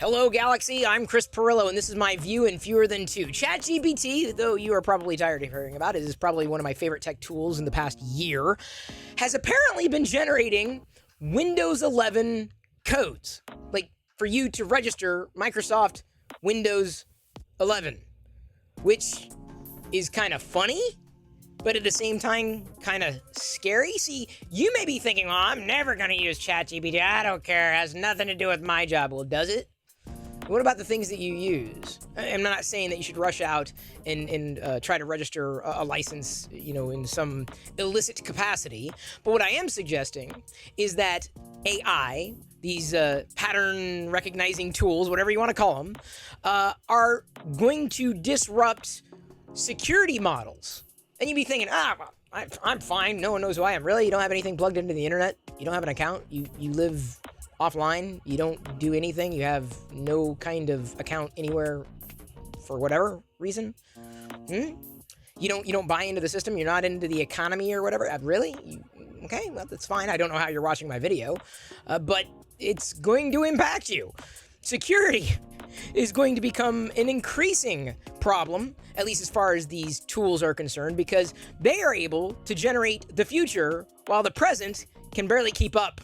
Hello, Galaxy. I'm Chris Perillo, and this is my view in fewer than two. ChatGPT, though you are probably tired of hearing about it, is probably one of my favorite tech tools in the past year, has apparently been generating Windows 11 codes. Like, for you to register Microsoft Windows 11, which is kind of funny, but at the same time, kind of scary. See, you may be thinking, well, I'm never going to use ChatGPT. I don't care. It has nothing to do with my job. Well, does it? What about the things that you use? I'm not saying that you should rush out and try to register a license, in some illicit capacity. But what I am suggesting is that AI, these pattern recognizing tools, whatever you want to call them, are going to disrupt security models. And you'd be thinking, I'm fine. No one knows who I am. Really? You don't have anything plugged into the internet? You don't have an account? You live offline? You don't do anything? You have no kind of account anywhere for whatever reason? You don't buy into the system? You're not into the economy or whatever? Really? Okay, well, that's fine. I don't know how you're watching my video, but it's going to impact you. Security is going to become an increasing problem, at least as far as these tools are concerned, because they are able to generate the future while the present can barely keep up